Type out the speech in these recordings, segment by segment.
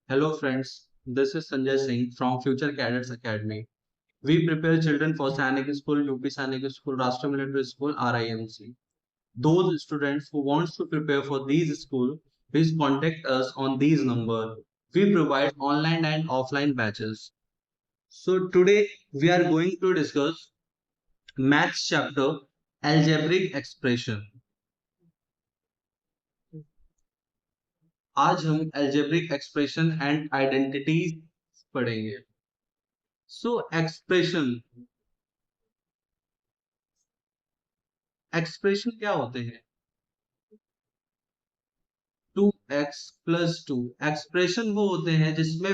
Hello friends, this is Sanjay Singh from Future Cadets Academy. We prepare children for Sainik School, UP Sainik School, Rashtra Military School, RIMC. Those students who wants to prepare for these schools, please contact us on these number. We provide online and offline batches. So today we are going to discuss Maths chapter Algebraic Expression. आज हम algebraic expression and identities पढ़ेंगे. So expression क्या होते हैं? 2x+2 expression वो होते हैं जिसमें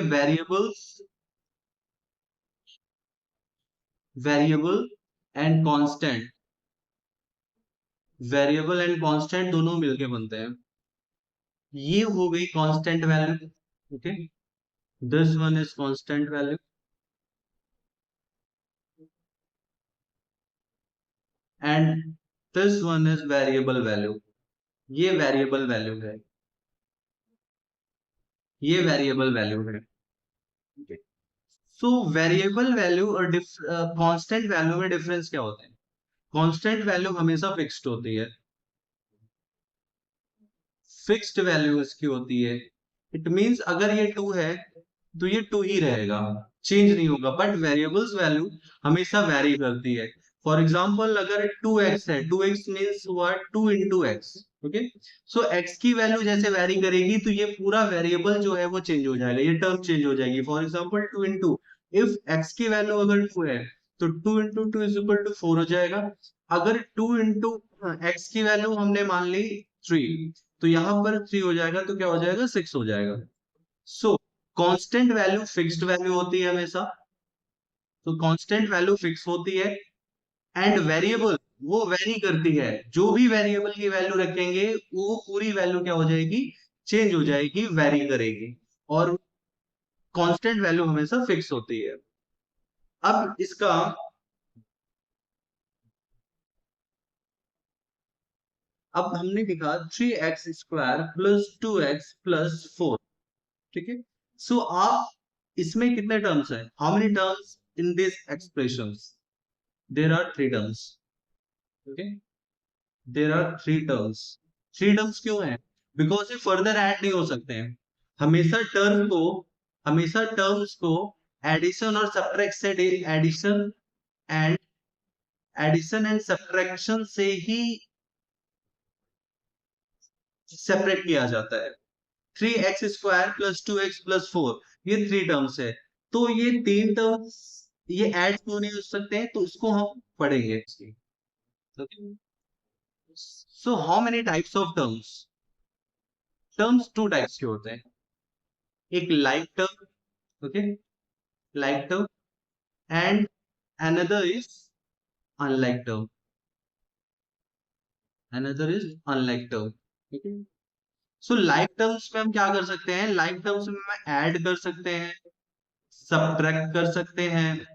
वेरिएबल एंड कांस्टेंट दोनों मिलके बनते हैं. ये हो गई constant value. Okay, this one is constant value and this one is variable value. ये वेरिएबल वैल्यू है, ये वेरिएबल वैल्यू है. सो वेरिएबल वैल्यू और कांस्टेंट वैल्यू में डिफरेंस क्या होता है? कांस्टेंट वैल्यू हमेशा फिक्स्ड होती है, फिक्स्ड वैल्यू इसकी होती है. इट मींस अगर ये 2 है तो ये 2 ही रहेगा, चेंज नहीं होगा. बट वेरिएबल्स वैल्यू हमेशा वेरी करती है. फॉर एग्जांपल अगर 2x है, 2x means what, 2 into x. Okay, so x की वैल्यू जैसे वेरी करेगी तो ये पूरा वेरिएबल जो है वो चेंज हो जाएगा, ये टर्म चेंज हो जाएगी. For example 2 into, if x की वैल्यू अगर 2 है तो 2 into 2 is equal to 4 हो जाएगा. अगर 2 into x की वैल्यू हमने मान ली 3, तो यहां पर 3 हो जाएगा तो क्या हो जाएगा, 6 हो जाएगा. सो कांस्टेंट वैल्यू फिक्स्ड वैल्यू होती है हमेशा, तो कांस्टेंट वैल्यू फिक्स होती है. एंड वेरिएबल वो वेरी करती है, जो भी वेरिएबल की वैल्यू रखेंगे वो पूरी वैल्यू क्या हो जाएगी, चेंज हो जाएगी, वेरी करेगी. और कांस्टेंट वैल्यू हमेशा फिक्स होती है. अब इसका अब हमने लिखा 3x² + 2x + 4. ठीक है. सो आप इसमें कितने टर्म्स हैं? How many terms in this expressions? There are 3 terms. Okay, there are 3 terms. 3 terms क्यों है? बिकॉज ये फर्दर ऐड नहीं हो सकते हैं. हमेशा टर्म्स को एडिशन और subtraction and addition and subtraction से ही सेपरेट किया जाता है. 3x² + 2x + 4 ये 3 टर्म्स है. तो ये 3 टर्म्स ये ऐड क्यों नहीं हो सकते हैं, तो इसको हम पढ़ेंगे. So how many types of terms? Terms 2 types के होते हैं. एक like term, okay, like term, and another is unlike term. ठीक है. सो लाइक टर्म्स में हम क्या कर सकते हैं? लाइक टर्म्स में हम ऐड कर सकते हैं, सब्ट्रैक्ट कर सकते हैं,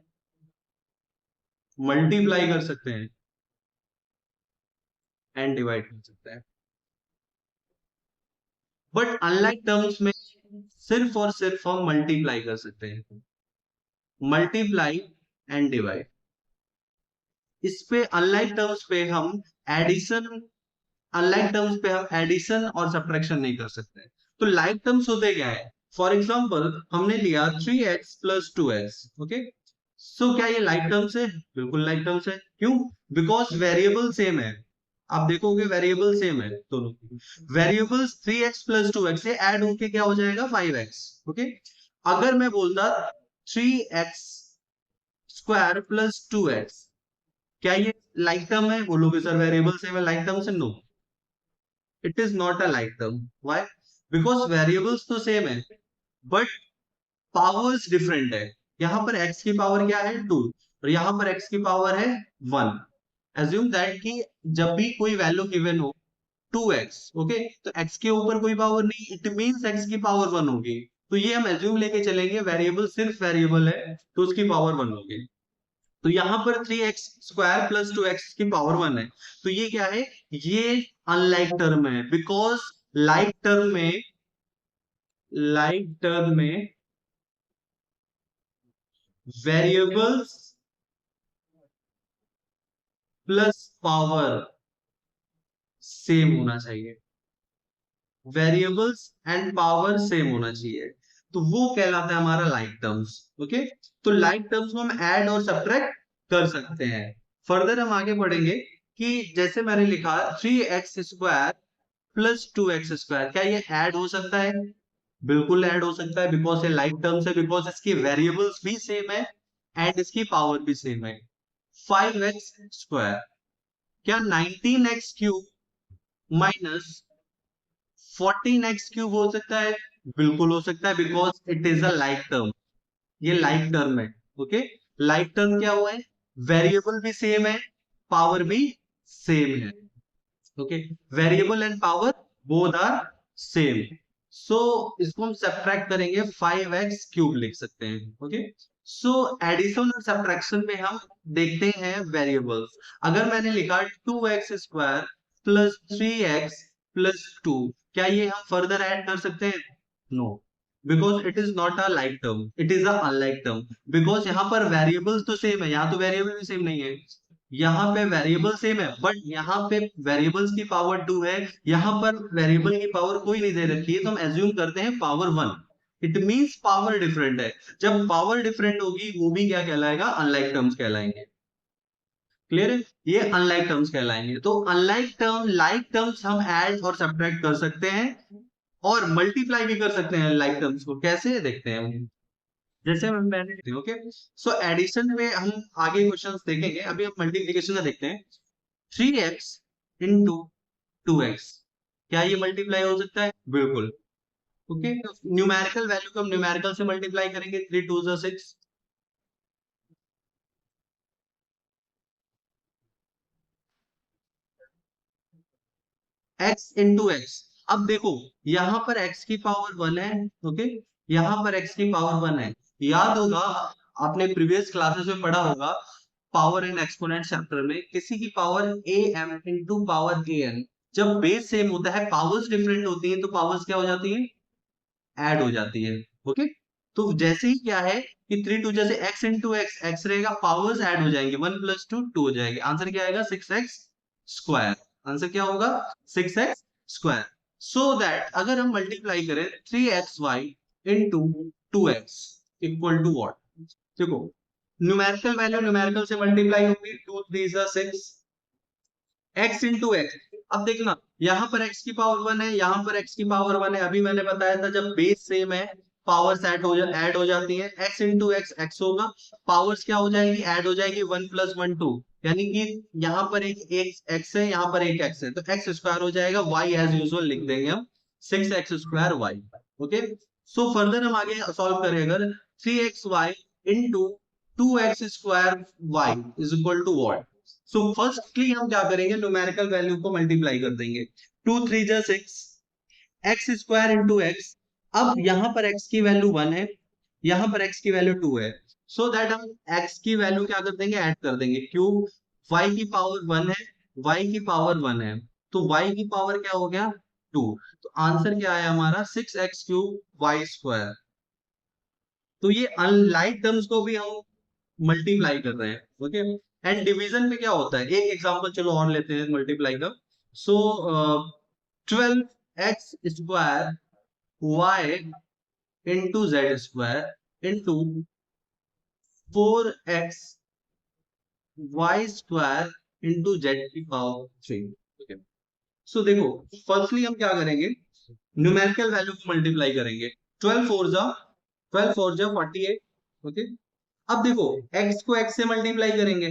मल्टीप्लाई कर सकते हैं एंड डिवाइड कर सकते हैं. बट अनलाइक टर्म्स में सिर्फ और सिर्फ हम मल्टीप्लाई कर सकते हैं, मल्टीप्लाई एंड डिवाइड. इस पे अनलाइक टर्म्स पे हम एडिशन और सब्ट्रैक्शन नहीं कर सकते. तो लाइक टर्म्स होते क्या है? फॉर एग्जांपल हमने लिया 3x + 2x. ओके, सो क्या ये लाइक टर्म्स है? बिल्कुल लाइक टर्म्स है. क्यों? बिकॉज वेरिएबल सेम है. आप देखोगे वेरिएबल सेम है दोनों की. वेरिएबल्स 3x + 2x से ऐड होके क्या हो जाएगा, 5x. ओके, अगर मैं बोलता 3x² + 2x, क्या ये लाइक टर्म है? बोलोगे सर वेरिएबल सेम है, लाइक टर्म से. No, it is not a like term. Why? Because variables तो सेम है बट पावर्स डिफरेंट है. यहाँ पर x की पावर क्या है, 2, और यहाँ पर x की पावर है 1. एज्यूम दैट कि जब भी कोई वैल्यू गिवन हो 2x, ओके, तो x के ऊपर कोई पावर नहीं, इट मींस x की पावर 1 होगी. तो ये हम एज्यूम लेके चलेंगे, वेरिएबल सिर्फ वेरिएबल है तो उसकी पावर 1 होगी. तो यहाँ पर 3x² + 2x की पावर 1 है. तो ये क्या है? ये अनलाइक टर्म है. बिकॉज लाइक टर्म में लाइक टर्म में वेरिएबल्स प्लस पावर सेम होना चाहिए, वेरिएबल्स एंड पावर सेम होना चाहिए, तो वो कहलाता है हमारा लाइक टर्म्स। ओके, तो लाइक टर्म्स को हम ऐड और सब्ट्रैक्ट कर सकते हैं। फर्दर हम आगे बढ़ेंगे कि जैसे मैंने लिखा 3x² प्लस 2x², क्या ये ऐड हो सकता है? बिल्कुल ऐड हो सकता है, बिकॉज ये लाइक टर्म्स है, बिकॉज इसकी वेरिएबल्स भी सेम है एंड इसकी पावर भी सेम है। 5x², क्या 19x³ माइनस 14x³ हो सकता है? बिल्कुल हो सकता है, because it is a like term, ये लाइक टर्म है। ओके, लाइक टर्म क्या हुआ है? वेरिएबल भी सेम है, पावर भी सेम है। Okay, variable and power both are same, so इसको हम सब्ट्रैक्ट करेंगे, 5x³ लिख सकते हैं। ओके, सो एडिशन और सब्ट्रैक्शन में हम देखते हैं वेरिएबल्स। अगर मैंने लिखा 2x² प्लस 3x प्लस 2, क्या ये हम फर्दर ऐड कर सकते हैं? No, because it is not a like term, it is a unlike term, because यहाँ पर वेरिएबल्स तो सेम है, यहाँ तो वेरिएबल भी सेम नहीं है। यहाँ पे वेरिएबल सेम है, बट यहाँ पे वेरिएबल्स की पावर 2 है, यहाँ पर वेरिएबल की पावर कोई नहीं दे रखी है, तो हम एज्यूम करते हैं power 1। It means power different है। जब पावर डिफरेंट होगी वो भी क्या कहलाएगा? अनलाइक टर्म्स कहलाएंगे। क्लियर है? ये अनलाइक टर्म्स कहलाएंगे। तो अनलाइक टर्म, लाइक टर्म्स हम ऐड और सब्ट्रैक्ट कर सकते हैं और मल्टीप्लाई भी कर सकते हैं लाइक टर्म्स को। कैसे देखते हैं हम? जैसे हम मैंने, ओके, सो एडिशन में हम आगे क्वेश्चंस देखेंगे, अभी हम मल्टीप्लिकेशन में देखते हैं। 3x इंटू 2x, क्या ये मल्टीप्लाई हो सकता है? बिल्कुल। ओके, न्यूमेरिकल वैल्यू को हम न्यूमेरिकल से मल्टीप्लाई करेंगे, 3 2 6। x इंटू एक्स, अब देखो यहाँ पर x की पावर 1 है। ओके, यहाँ पर x की पावर 1 है। याद होगा, आपने प्रीवियस क्लासेस में पढ़ा होगा, पावर एंड एक्सपोनेंट चैप्टर में, किसी की power am into power an, जब बेस सेम होता है, पावर्स डिफरेंट होती हैं, तो पावर्स क्या हो जाती है? ऐड हो जाती है। ओके, तो जैसे ही क्या है कि 3 2 जैसे x इंटू एक्स रहेगा, पावर्स ऐड हो जाएंगे, 1 प्लस 2 2 हो जाएगी, आंसर क्या आएगा? 6x²। आंसर क्या होगा? 6x²। सो दैट अगर हम मल्टीप्लाई करें 3xy into 2x equal to what? देखो, न्यूमेरिकल वैल्यू न्यूमेरिकल से मल्टीप्लाई होगी, 2 3 6, x इंटू एक्स। अब देखना, यहाँ पर x की पावर 1 है, यहाँ पर x की पावर 1 है। अभी मैंने बताया था जब बेस सेम है, पावर्स ऐड हो जाती है। x इंटू एक्स एक्स होगा, पावर्स क्या हो जाएगी? ऐड हो जाएगी, 1 प्लस 1 2, यानी कि यहाँ पर एक x है, यहाँ पर एक x है, तो x² हो जाएगा, y एज यूजुअल लिख देंगे हम, 6x² y। Okay, so further हम आगे सॉल्व करें, अगर 3xy into 2x² y is equal to what? So firstly हम क्या करेंगे? न्यूमेरिकल वैल्यू को मल्टीप्लाई कर देंगे, 2 3 जा 6, x² इंटू एक्स। अब यहाँ पर x की वैल्यू 1 है, यहाँ पर x की वैल्यू 2 है, सो दैट हम x की वैल्यू क्या कर देंगे? ऐड कर देंगे। क्यों? y की पावर 1 है, y की पावर 1 है, तो y की पावर क्या हो गया? 2। तो आंसर क्या आया हमारा? 6x³ तो ये अनलाइक टर्म्स को भी हम मल्टीप्लाई कर रहे हैं। ओके, एंड डिवीजन में क्या होता है? एक एग्जांपल चलो और लेते हैं मल्टीप्लाई का। सो 12x² y into z² into 4x y² into z की पावर 3। ओके, सो देखो, फर्स्टली हम क्या करेंगे? न्यूमेरिकल वैल्यू को मल्टीप्लाई करेंगे, 12 4 जा 48। ओके, अब देखो, x को x से मल्टीप्लाई करेंगे,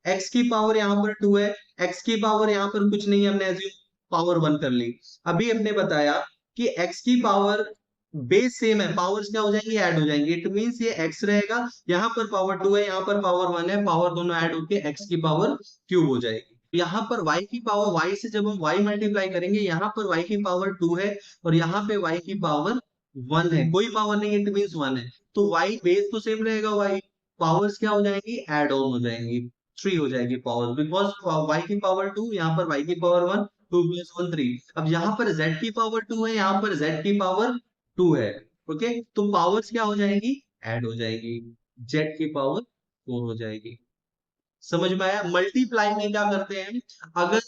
x की पावर यहाँ पर 2 है, x की पावर यहाँ पर कुछ नहीं है, हमने एज्यूम पावर 1 कर ली। अभी हमने बताया कि x की पावर बेस सेम है, पावर्स क्या हो जाएंगी? ऐड हो जाएंगी। इट मींस ये x रहेगा, यहाँ पर पावर 2 है, यहाँ पर पावर 1 है, पावर दोनों ऐड होके x की पावर क्यूब हो जाएगी। यहाँ पर y की पावर, y से जब हम y मल्टीप्लाई करेंगे, यहाँ पर y की पावर 2 है और यहाँ पे y की पावर 1 है, कोई पावर नहीं, इट मींस 1 है, तो y बेस तो सेम रहेगा, y पावर्स क्या हो जाएंगी? ऐड ऑन हो जाएंगी, 3 हो जाएगी पावर, बिकॉज y की पावर 2, यहाँ पर y की पावर 1, 2 प्लस 1 3। अब यहाँ पर z की पावर 2 है, यहाँ पर z की पावर 2 है, ओके, तो पावर्स क्या हो जाएगी, ऐड हो जाएगी, z की पावर 4 हो जाएगी। समझ में आया? मल्टीप्लाई में क्या करते हैं, अगर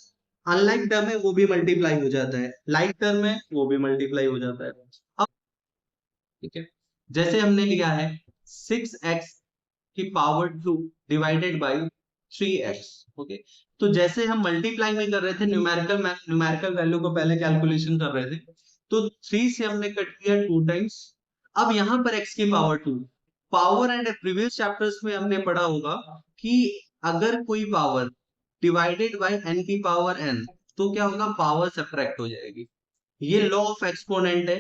अनलाइक टर्म है वो भी मल्टीप्लाई हो जाता है, लाइक टर्म है वो भी मल्टीप्लाई हो जाता है। अब ठीक है, जैसे हमने लिया है 6x की power 2 divided by 3x। Okay, तो जैसे हम मल्टीप्लाई में कर रहे थे, न्यूमेरिकल वैल्यू को पहले कैलकुलेशन कर रहे थे, तो 3 से हमने कट किया 2 टाइम्स। अब यहाँ पर x की power 2, power and previous chapters में हमने पढ़ा होगा कि अगर कोई पावर डिवाइडेड बाय n की पावर n, तो क्या होगा, पावर सब्ट्रैक्ट हो जाएगी। ये लॉ ऑफ एक्सपोनेंट है,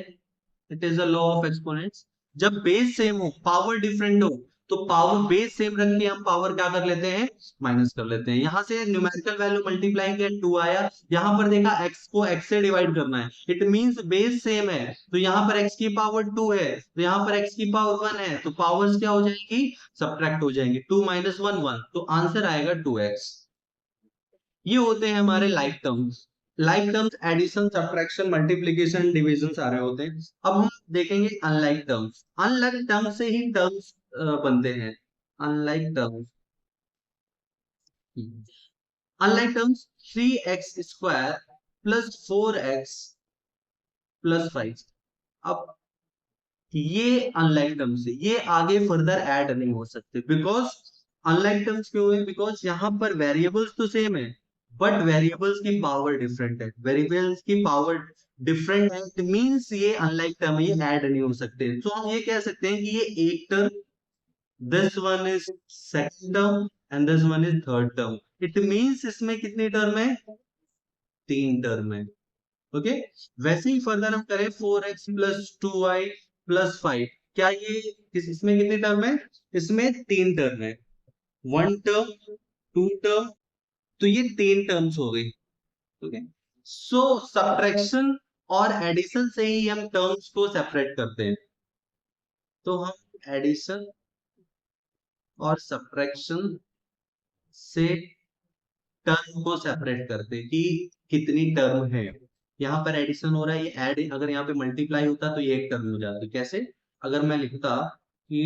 it is a law of exponents. जब बेस सेम हो, पावर डिफरेंट हो, तो पावर बेस सेम रख के हम पावर क्या कर लेते हैं, माइनस कर लेते हैं। यहां से न्यूमेरिकल वैल्यू मल्टीप्लाई किया 2 आया, यहां पर देखा x को x से डिवाइड करना है, इट मींस बेस सेम है, तो यहां पर x की पावर 2 है, तो यहां पर x की पावर 1 है, तो पावर्स क्या हो जाएंगी, सब्ट्रैक्ट हो जाएंगी। 2 माइनस 1 1, तो आंसर आएगा 2x। ये होते हैं हमारे like terms. Like terms addition, subtraction, multiplication, division सारे होते हैं। अब हम देखेंगे अनलाइक टर्म्स। अनलाइक टर्म्स से ही टर्म्स बनते हैं। Unlike terms, unlike terms 3x square plus 4x plus 5। अब ये अनलाइक टर्म्स है, ये आगे फर्दर ऐड नहीं हो सकते। बिकॉज अनलाइक टर्म्स क्यों है, बिकॉज यहाँ पर वेरिएबल्स तो सेम है, बट वेरिएबल्स की पावर डिफरेंट है। वेरिएबल्स की पावर डिफरेंट है, इट मींस ये अनलाइक टर्म है, ये ऐड नहीं हो सकते। तो हम ये कह सकते हैं कि ये एक term, this one is second term and this one is third term. It means इसमें कितनी टर्म है, 3 टर्म है। ओके, वैसे ही फर्दर हम करें 4x प्लस 2y प्लस 5, क्या ये इसमें कितनी टर्म है, इसमें 3 टर्म है, 1 टर्म, 2 टर्म, तो ये 3 टर्म्स हो गई। ओके, सो सब्ट्रैक्शन और एडिशन से ही हम टर्म्स को सेपरेट करते हैं। तो हम एडिशन और सब्ट्रैक्शन से टर्म को सेपरेट करते हैं कि कितनी टर्म है। यहाँ पर एडिशन हो रहा है, ये ऐड, अगर यहाँ पे मल्टीप्लाई होता तो ये एक टर्म हो जाती। कैसे, अगर मैं लिखता कि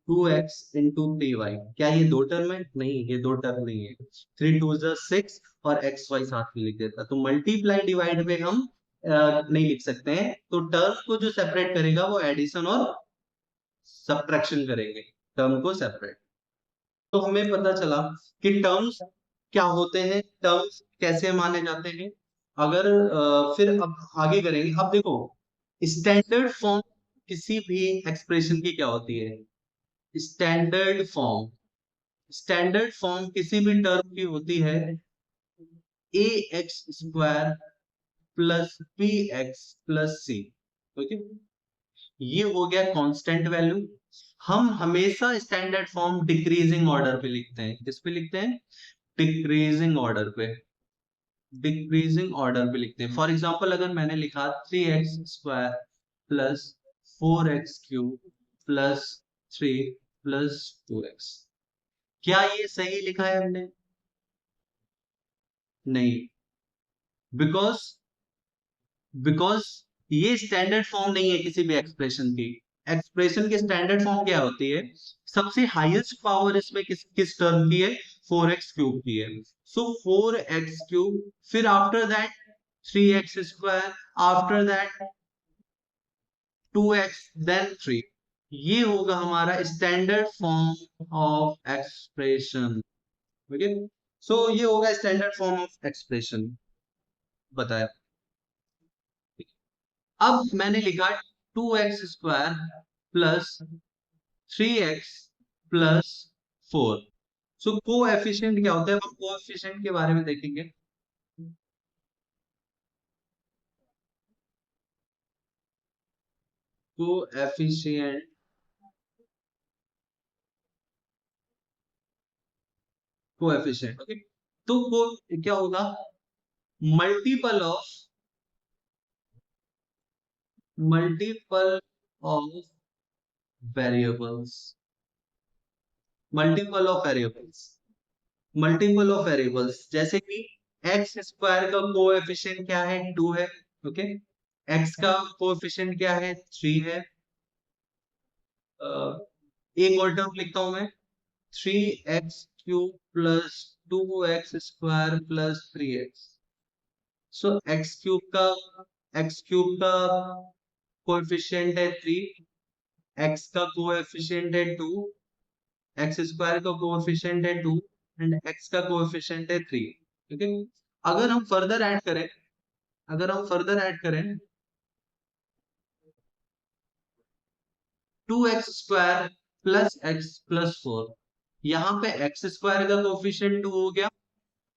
2x इंटू 3y, क्या ये 2 टर्म है, नहीं ये 2 टर्म नहीं है। 3 2 6 और xy साथ में लिख देता, तो मल्टीप्लाई डिवाइड में हम नहीं लिख सकते हैं। तो टर्म को जो सेपरेट करेगा वो एडिशन और सब्ट्रैक्शन करेंगे, टर्म को सेपरेट। तो हमें पता चला कि टर्म्स क्या होते हैं, टर्म्स कैसे माने जाते हैं। अगर फिर अब आगे करेंगे। अब देखो, स्टैंडर्ड फॉर्म किसी भी एक्सप्रेशन की क्या होती है, स्टैंडर्ड फॉर्म। स्टैंडर्ड फॉर्म किसी भी टर्म की होती है A X square plus B X plus C. Okay, ये हो गया कांस्टेंट वैल्यू। हम हमेशा स्टैंडर्ड फॉर्म डिक्रीजिंग ऑर्डर पे लिखते हैं। किस पे लिखते हैं, डिक्रीजिंग ऑर्डर पे, डिक्रीजिंग ऑर्डर पे लिखते हैं। फॉर एग्जांपल अगर मैंने लिखा 3x square plus 4x cube plus 3 plus 2x, क्या ये सही लिखा है हमने, नहीं, बिकॉज बिकॉज ये स्टैंडर्ड फॉर्म नहीं है किसी भी एक्सप्रेशन की। एक्सप्रेशन की स्टैंडर्ड फॉर्म क्या होती है, सबसे हाईएस्ट पावर इसमें किस टर्म की है, 4x क्यूब की है। सो 4x क्यूब, फिर after that 3x square, after that 2x, then 3। ये होगा हमारा standard form of expression. Okay, so ये होगा स्टैंडर्ड फॉर्म ऑफ एक्सप्रेशन, बताया। अब मैंने लिखा 2x square plus 3x plus 4। सो कोएफिशिएंट क्या होता है, हम कोएफिशिएंट के बारे में देखेंगे। कोएफिशिएंट, कोएफिशिएंट, ओके, तो को क्या होगा, multiple of, multiple of variables, multiple of variables, multiple of variables, जैसे कि एक्स स्क्वायर का कोएफिशिएंट क्या है, 2 है। ओके, एक्स का कोएफिशिएंट क्या है, 3 है। एक और टर्म लिखता हूं मैं, 3x³ plus 2x² plus 3x। सो x³ का कोएफिशिएंट है 3, x का कोएफिशिएंट है 2, x² का कोएफिशिएंट है 2 एंड x का कोएफिशिएंट है 3। ठीक है। अगर हम फर्दर ऐड करें, अगर हम फर्दर ऐड करें 2x² प्लस x प्लस 4, यहाँ पे x² का कोएफिशिएंट 2 हो गया,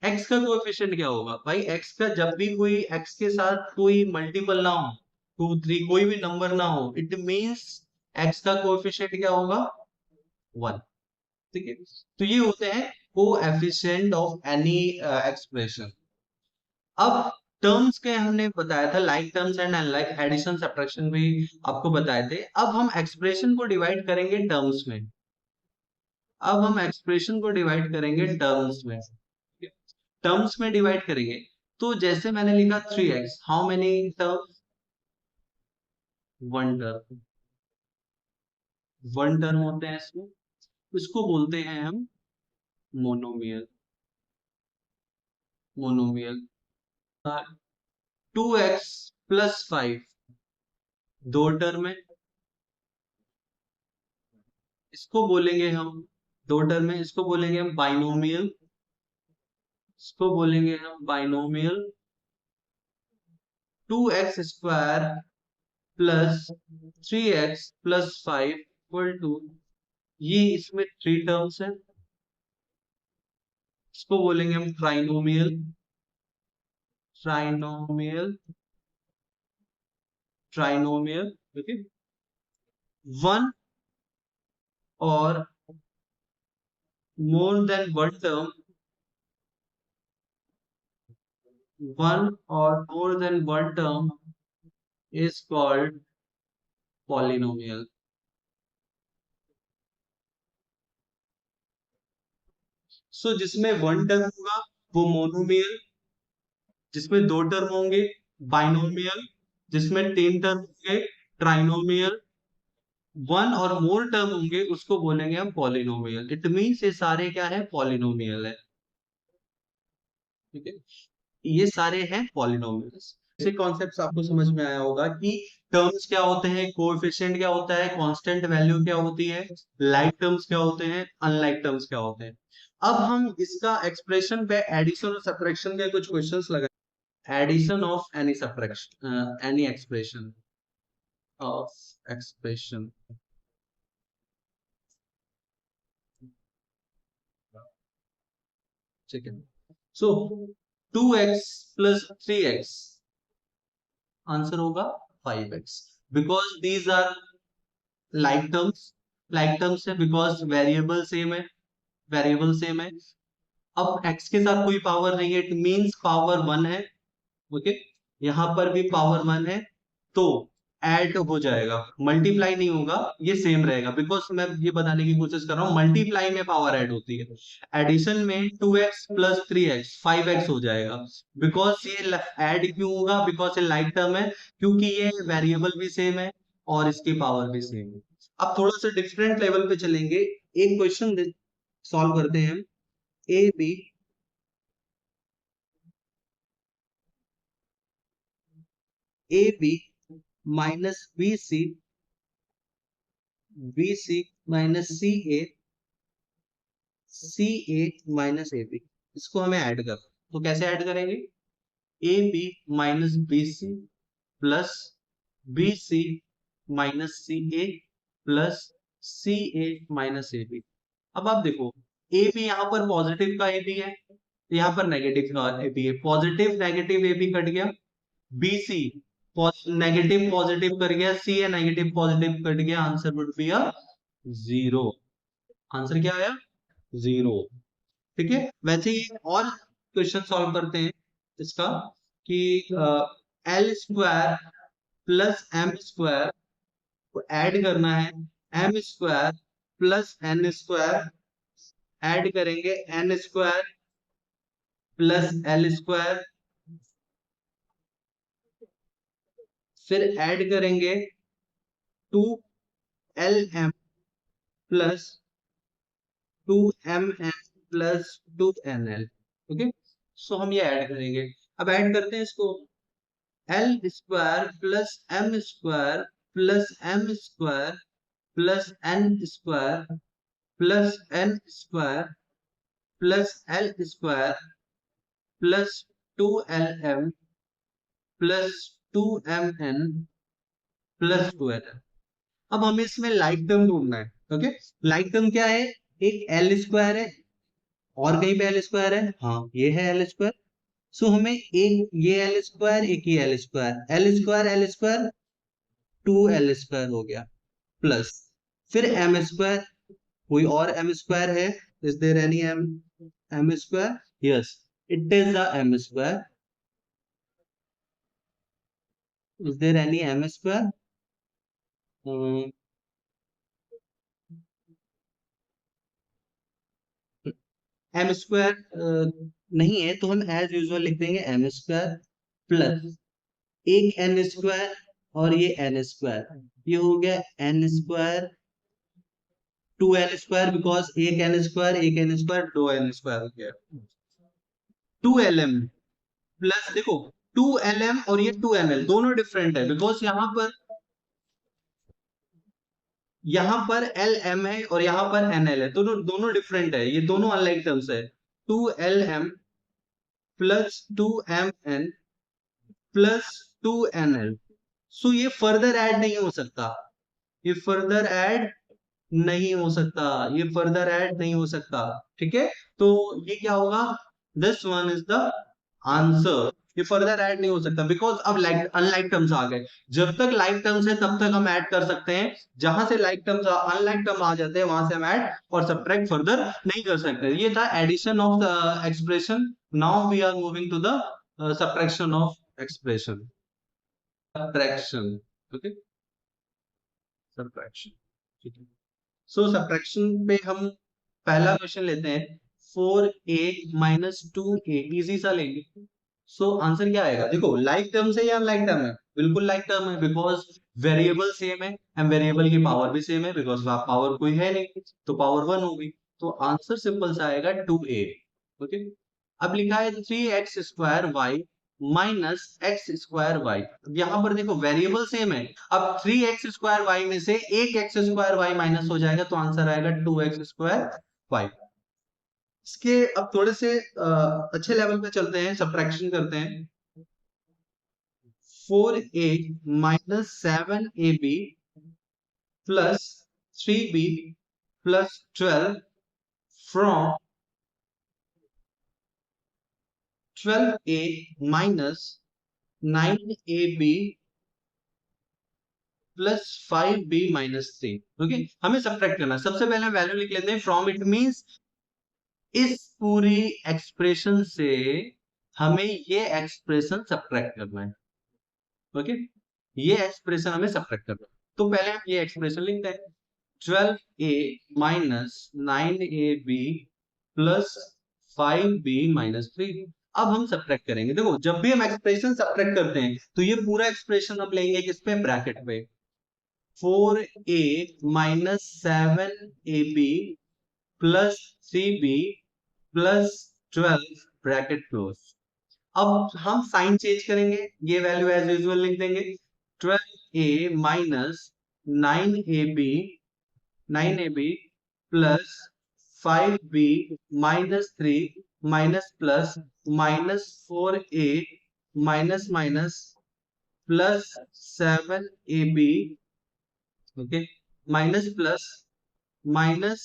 x का कोएफिशिएंट क्या होगा भाई? x का जब भी कोई x के साथ कोई मल्टीपल ना हो, 2 3 कोई भी नंबर ना हो, इट मींस x का कोएफिशिएंट क्या होगा? 1। ठीक है। तो ये होते हैं कोएफिशिएंट ऑफ एनी एक्सप्रेशन। अब टर्म्स के हमने बताया था, like terms and unlike, addition subtraction भी आपको बताए थे। अब हम एक्सप्रेशन को डिवाइड करेंगे टर्म्स में। अब हम एक्सप्रेशन को डिवाइड करेंगे टर्म्स में। टर्म्स में डिवाइड करेंगे तो जैसे मैंने लिखा 3x, how many terms? One term, one term होते हैं इसमें, इसको बोलते हैं हम मोनोमियल। मोनोमियल। 2x प्लस 5 दो टर्म है, इसको बोलेंगे हम, दो टर्म है, इसको बोलेंगे हम बाइनोमियल। इसको बोलेंगे हम binomial. 2x² plus 3x plus 5 equal to, ये इसमें थ्री टर्म्स है, इसको बोलेंगे हम trinomial. Trinomial, trinomial. Okay. One or more than one term, one or more than one term is called polynomial। So जिसमें वन टर्म होगा वो monomial, जिसमें दो टर्म होंगे बाइनोमियल, जिसमें तीन टर्म होंगे trinomial, one or more term होंगे उसको बोलेंगे हम पॉलिनोमियल। इट मींस ये सारे क्या है? पॉलिनोमियल है। ठीक है। ये सारे हैं पॉलिनोमियल्स। ऐसे कॉन्सेप्ट्स आपको समझ में आया होगा कि टर्म्स क्या होते हैं, कोएफिशिएंट क्या होता है, कांस्टेंट वैल्यू क्या होती है, लाइक टर्म्स क्या होते हैं, अनलाइक टर्म्स क्या होते हैं। अब हम इसका एक्सप्रेशन पे एडिशन और सब्ट्रैक्शन के कुछ क्वेश्चंस लगाए। Addition of any subtraction, any expression of expression. ठीक है। So 2x plus 3x, answer होगा 5x, because these are like terms. Like terms है बिकॉज वेरिएबल सेम है, वेरिएबल सेम है। अब x के साथ कोई पावर नहीं है, इट मींस पावर 1 है। ओके। यहां पर भी पावर 1 है, तो ऐड हो जाएगा, मल्टीप्लाई नहीं होगा, ये सेम रहेगा। बिकॉज मैं ये बताने की कोशिश कर रहा हूं मल्टीप्लाई में पावर ऐड होती है, एडिशन में 2x प्लस 3x 5x हो जाएगा। बिकॉज ये ऐड क्यों होगा? बिकॉज ये लाइक टर्म है, क्योंकि ये वेरिएबल भी सेम है और इसकी पावर भी सेम है। अब थोड़ा सा डिफरेंट लेवल पे चलेंगे, एक क्वेश्चन सॉल्व करते हैं हम। A B, A B minus B C, B C minus C A, C A minus A B, इसको हमें ऐड कर, तो कैसे ऐड करेंगे? A B minus B C plus B C minus C A plus C A minus A B. अब आप देखो, A B यहाँ पर पॉजिटिव का ए बी है, यहाँ पर नेगेटिव का ए बी है, positive negative A B cut गया, बी सी नेगेटिव पॉजिटिव कर गया, C A negative positive cut गया, answer would be a zero. Answer क्या आया? जीरो। ठीक है। वैसे ही और क्वेश्चन सॉल्व करते हैं इसका, कि L square plus M square को ऐड करना है, M square plus N square, add करेंगे N square plus L square, फिर ऐड करेंगे two L M plus 2mn plus 2nl। Okay, so हम ये ऐड करेंगे। अब ऐड करते हैं इसको। L square plus M square plus M square plus N square plus N square plus L square plus 2lm plus 2mn plus 2lm। अब हमें इसमें लाइक टर्म ढूंढना है। ओके, लाइक टर्म क्या है? एक एल स्क्वायर है और कहीं पे एल स्क्वायर है। हाँ, ये है एल स्क्वायर। सो हमें एक ये एल स्क्वायर, एक ये एल स्क्वायर 2l स्क्वायर हो गया, प्लस फिर एम स्क्वायर। कोई और एम स्क्वायर है? Is there any M square? Yes, it is the M square. Is there any M square? M square नहीं है, तो हम एज यूजुअल लिख देंगे एम स्क्वायर प्लस एक एन स्क्वायर और ये एन स्क्वायर। ये हो गया N square 2l square, because एक एन स्क्वायर 2n स्क्वायर हो गया। 2lm प्लस देखो 2lm और ये 2nl दोनों डिफरेंट है, बिकॉज यहाँ पर एल एम है और यहाँ पर एन एल है, दोनों दोनों डिफरेंट है, ये दोनों अनलाइक टर्म्स है। 2lm plus 2mn plus 2nl। सो ये फर्दर ऐड नहीं हो सकता, ये फर्दर ऐड नहीं हो सकता, ये फर्दर ऐड नहीं हो सकता। ठीक है, तो ये क्या होगा? This one is the answer. ये फर्दर ऐड नहीं हो सकता, बिकॉज अब लाइक अनलाइक टर्म्स आ गए। जब तक लाइक टर्म्स है तब तक हम ऐड कर सकते हैं, जहां से लाइक टर्म्स अनलाइक टर्म आ जाते हैं वहां से हम ऐड और सब्ट्रैक्ट फर्दर नहीं कर सकते। ये था addition of the expression. Now we are moving to the subtraction of expression. Subtraction, okay, subtraction. ठीक है, सो सब्ट्रैक्शन पे हम पहला क्वेश्चन लेते हैं। 4a माइनस 2a, इजी सा लेंगे। सो आंसर क्या आएगा? देखो, लाइक टर्म से या लाइक टर्म है? बिल्कुल लाइक टर्म है, बिकॉज वेरिएबल सेम है एंड वेरिएबल की पावर भी सेम है, बिकॉज पावर कोई है नहीं, तो पावर 1 होगी। तो आंसर सिंपल सा आएगा 2a। ओके, अब लिखा है 3x square Y minus X square Y. यहाँ पर देखो वेरिएबल सेम है। अब 3x स्क्वायर वाई में से एक एक्स स्क्वायर वाई माइनस हो जाएगा, तो आंसर आएगा 2x स्क्वायर वाई। इसके अब थोड़े से अच्छे लेवल पे चलते हैं, सब्ट्रैक्शन करते हैं। 4a minus 7ab plus 3b plus 12 from 12a minus 9ab plus 5b minus 3। Okay, हमें सब्ट्रैक्ट करना है। सबसे पहले वैल्यू लिख लेते हैं फ्रॉम, इट मींस इस पूरी एक्सप्रेशन से हमें ये एक्सप्रेशन सब्ट्रैक्ट करना है। ओके, ये एक्सप्रेशन हमें सब्ट्रैक्ट करना है, तो पहले हम ये एक्सप्रेशन लिखते हैं। 12a minus 9ab plus 5b minus 3। अब हम सब्ट्रैक्ट करेंगे। देखो, जब भी हम एक्सप्रेशन सब्ट्रैक्ट करते हैं तो ये पूरा एक्सप्रेशन हम लेंगे किस पे? ब्रैकेट पे। 4a minus 7ab plus 3b plus 12 bracket close. अब हम साइन चेंज करेंगे, ये वैल्यू एज यूजुअल लिख देंगे। 12a minus 9ab plus 5b minus 3 minus plus minus 4a minus minus plus 7ab, okay, minus plus minus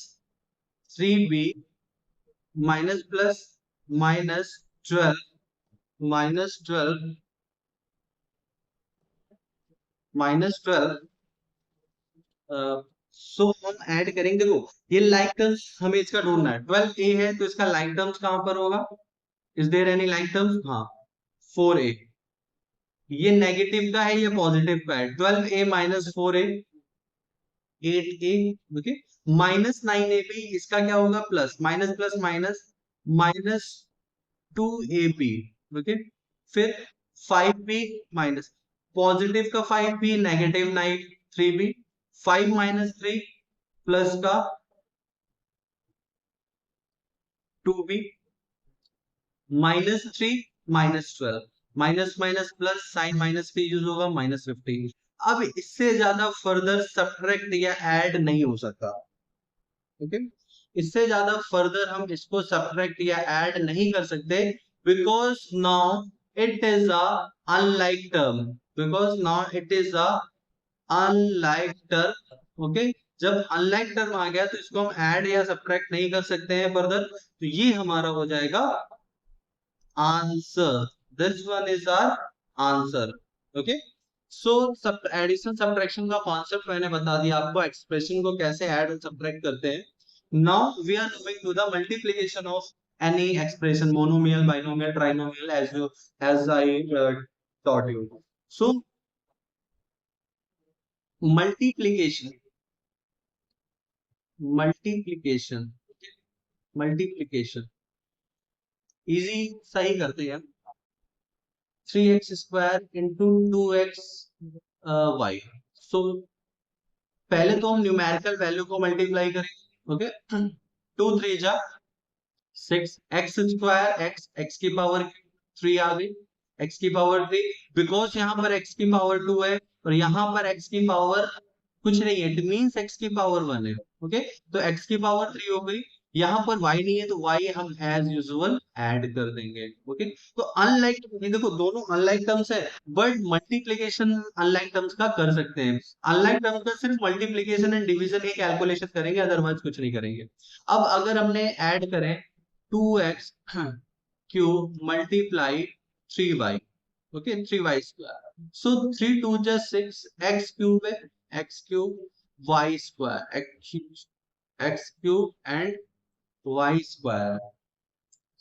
3b minus plus minus 12 minus 12 minus 12। सो हम add करेंगे। देखो, ये लाइक टर्म्स हमें इसका ढूंढना है। 12a है तो इसका लाइक टर्म्स कहां पर होगा? Is there any like terms? हाँ, 4a। ये नेगेटिव का है, ये पॉजिटिव का है। 12a minus 4a 8a। Okay, minus 9ab, इसका क्या होगा? Plus minus plus minus minus 2ab। Okay, फिर 5b माइनस पॉजिटिव का 5b, negative 9 3b, 5 minus 3 plus का 2b -3 -12 minus minus plus sign minus पे यूज होगा -15। अब इससे ज्यादा फर्दर सब्ट्रैक्ट या ऐड नहीं हो सकता। ओके, इससे ज्यादा फर्दर हम इसको सब्ट्रैक्ट या ऐड नहीं कर सकते, because now it is a unlike term, because now it is a unlike term. Okay, जब अनलाइक टर्म आ गया तो इसको हम ऐड या सब्ट्रैक्ट नहीं कर सकते हैं फर्दर, तो ये हमारा हो जाएगा answer. This one is our answer. Okay, so सब एडिशन सब्ट्रैक्शन का कॉन्सेप्ट मैंने बता दिया आपको, एक्सप्रेशन को कैसे ऐड और सब्ट्रैक्ट करते हैं। Now we are moving to the multiplication of any expression, monomial, binomial, trinomial, as I taught you. So multiplication, multiplication, multiplication easy सही करते हैं। 3x² into 2x y। सो पहले तो हम न्यूमेरिकल वैल्यू को मल्टीप्लाई करेंगे। ओके, 2 3 जा 6, x² x की पावर 3 आ गई, x की पावर 3, बिकॉज यहाँ पर x की पावर 2 है और यहाँ पर x की पावर कुछ नहीं है, इट मींस x की पावर 1 है। ओके, तो x की पावर 3 हो गई, यहाँ पर y नहीं है तो y हम एज यूजुअल ऐड कर देंगे। ओके, तो अनलाइक, ये देखो दोनों अनलाइक टर्म्स है, बट मल्टीप्लिकेशन अनलाइक टर्म्स का कर सकते हैं। अनलाइक टर्म्स का सिर्फ मल्टीप्लिकेशन एंड डिवीजन की कैलकुलेशन करेंगे, अदरवाइज कुछ नहीं करेंगे। अब अगर हमने ऐड करें 2x³ multiply 3y, okay 3y², सो 3 2 जा 6, x³ है, x³ y² x³ and y²,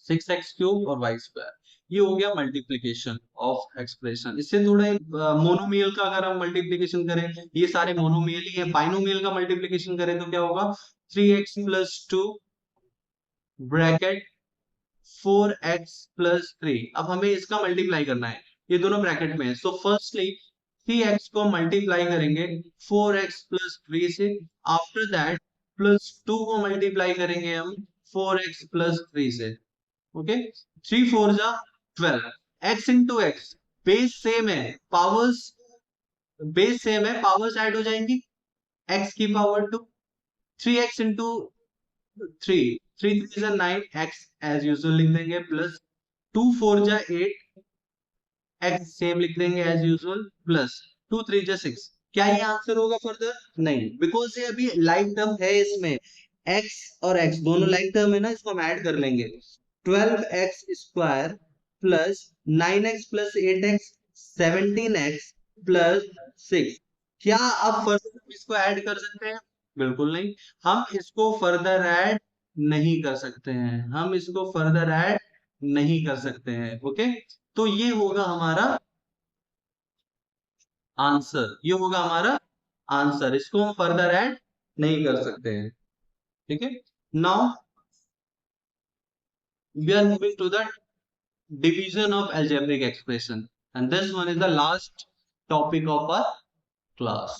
6x³ और y²। ये हो गया मल्टीप्लिकेशन ऑफ एक्सप्रेशन। इससे थोड़ा मोनोमियल का अगर हम मल्टीप्लिकेशन करें, ये सारे मोनोमियल ही है, बाइनोमियल का मल्टीप्लिकेशन करें तो क्या होगा, 3x + 2 ब्रैकेट 4x + 3। अब हमें इसका मल्टीप्लाई करना है, ये दोनों ब्रैकेट में है। सो फर्स्टली 3x को मल्टीप्लाई करेंगे 4x + 3 से, आफ्टर दैट +2 को मल्टीप्लाई करेंगे हम 4x + 3 से। ओके, 3 4 जा 12, x into x, base same है, पावर्स बेस सेम है, पावर्स ऐड हो जाएंगी, x की पावर 2, 3x इंटू 3, 3 3 जा 9, x एज यूजुअल लिख देंगे, प्लस 2 4 जा 8, x सेम लिख देंगे एज यूजुअल, प्लस 2 3 जा 6। क्या ये आंसर होगा फर्दर? नहीं, बिकॉज ये अभी लाइक टर्म है, इसमें x और x दोनों लाइक टर्म है ना, इसको हम ऐड कर लेंगे। 12x² plus 9x plus 8x 17x plus 6। क्या आप फर्दर इसको ऐड कर सकते हैं? बिल्कुल नहीं, हम इसको फर्दर ऐड नहीं कर सकते हैं, हम इसको फर्दर ऐड नहीं कर सकते हैं। ओके, तो ये होगा हमारा आंसर, ये होगा हमारा आंसर, इसको हम फर्दर ऐड नहीं कर सकते हैं। ठीक है, now we are moving to the division of algebraic expression, and this one is the last topic of our class.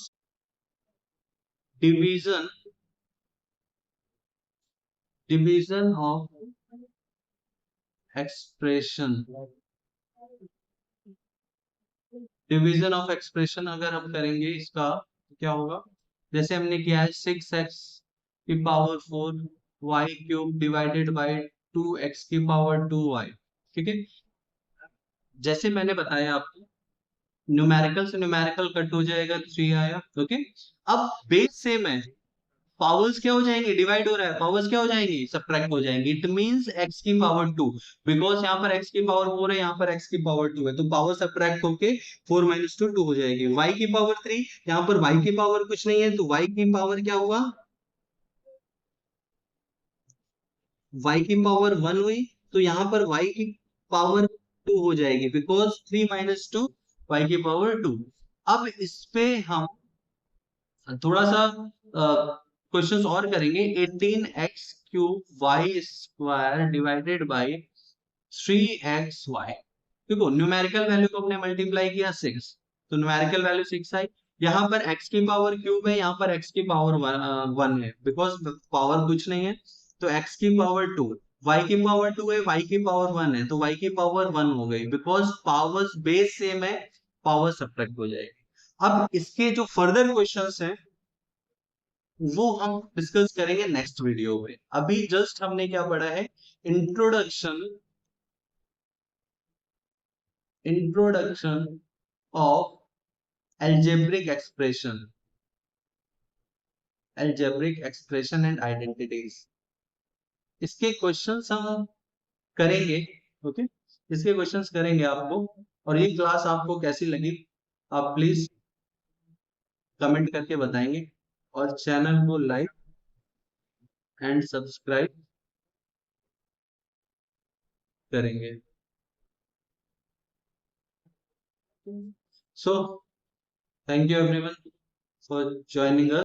Division of expression, division of expression अगर हम करेंगे इसका तो क्या होगा, जैसे हमने किया है 6x की power 4 y³ divided by 2x की पावर 2y। ठीक है, जैसे मैंने बताया आपको, न्यूमेरिकल से न्यूमेरिकल कट हो जाएगा, 3 आया। ओके, अब बेस सेम है, पावर्स क्या हो जाएंगे, डिवाइड हो रहा है, पावर्स क्या हो जाएंगी, सब्ट्रैक्ट हो जाएंगी। इट मींस x की पावर 2, बिकॉज यहाँ पर x की पावर 4 है, यहाँ पर x की पावर 2 है, तो पावर सब्ट्रैक्ट होके 4 - 2 2 हो जाएगी। y की पावर 3, यहाँ पर y की पावर कुछ नहीं है, तो y की पावर क्या हुआ, y की पावर 1 हुई, तो यहाँ पर y की पावर 2 हो जाएगी, बिकॉज 3 - 2 y की पावर 2। अब इस पे हम थोड़ा सा क्वेश्चंस और करेंगे। 18x³ y² divided by 3xy। देखो न्यूमेरिकल वैल्यू को हमने मल्टीप्लाई किया 6, तो न्यूमेरिकल वैल्यू 6 आई, यहाँ पर x की पावर क्यूब है, यहाँ पर x की पावर 1 है, बिकॉज पावर कुछ नहीं है, तो x की पावर 2, y की पावर 2 है, y की पावर 1 है, तो y की पावर 1 हो गई, बिकॉज पावर्स बेस सेम है, पावर सब्ट्रैक्ट हो जाएगी। अब इसके जो फर्दर क्वेश्चंस हैं वो हम डिस्कस करेंगे नेक्स्ट वीडियो में। अभी जस्ट हमने क्या पढ़ा है, introduction introduction of algebraic expression and identities, इसके क्वेश्चंस हम करेंगे। ओके, इसके क्वेश्चंस करेंगे आपको। और ये क्लास आपको कैसी लगी आप प्लीज कमेंट करके बताएंगे, और चैनल को लाइक एंड सब्सक्राइब करेंगे। So thank you everyone for joining us.